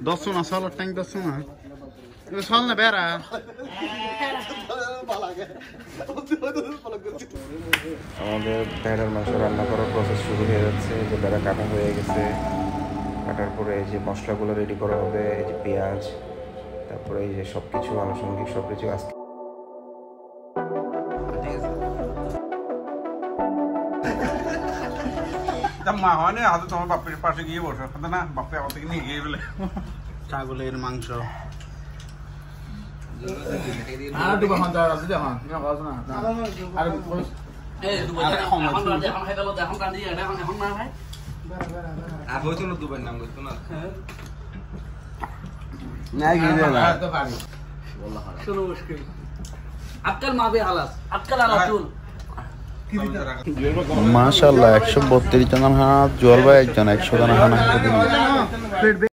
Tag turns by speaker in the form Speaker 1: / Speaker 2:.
Speaker 1: দশনা সালার tank দশনা চল না বেড়া
Speaker 2: আমাদের ভেড়ার মাংস রান্না করার প্রসেস শুরু হয়ে যাচ্ছে। যে ভেড়া কাটা হয়ে গেছে, কাটার পরে এই যে মশলাগুলো রেডি করা হবে, এই যে পেঁয়াজ, তারপরে এই যে সব কিছু আনুষঙ্গিক সব কিছু আজকে
Speaker 1: মা হয় না হয়তো তোমার বাপের পাশে গিয়ে বসো না, বাপে আমার থেকে নিয়ে গিয়ে বলে ছাগলের মাংস
Speaker 2: মাশাআল্লাহ 132 জন হাত জোয়াল ভাই একজন 100 জন হাত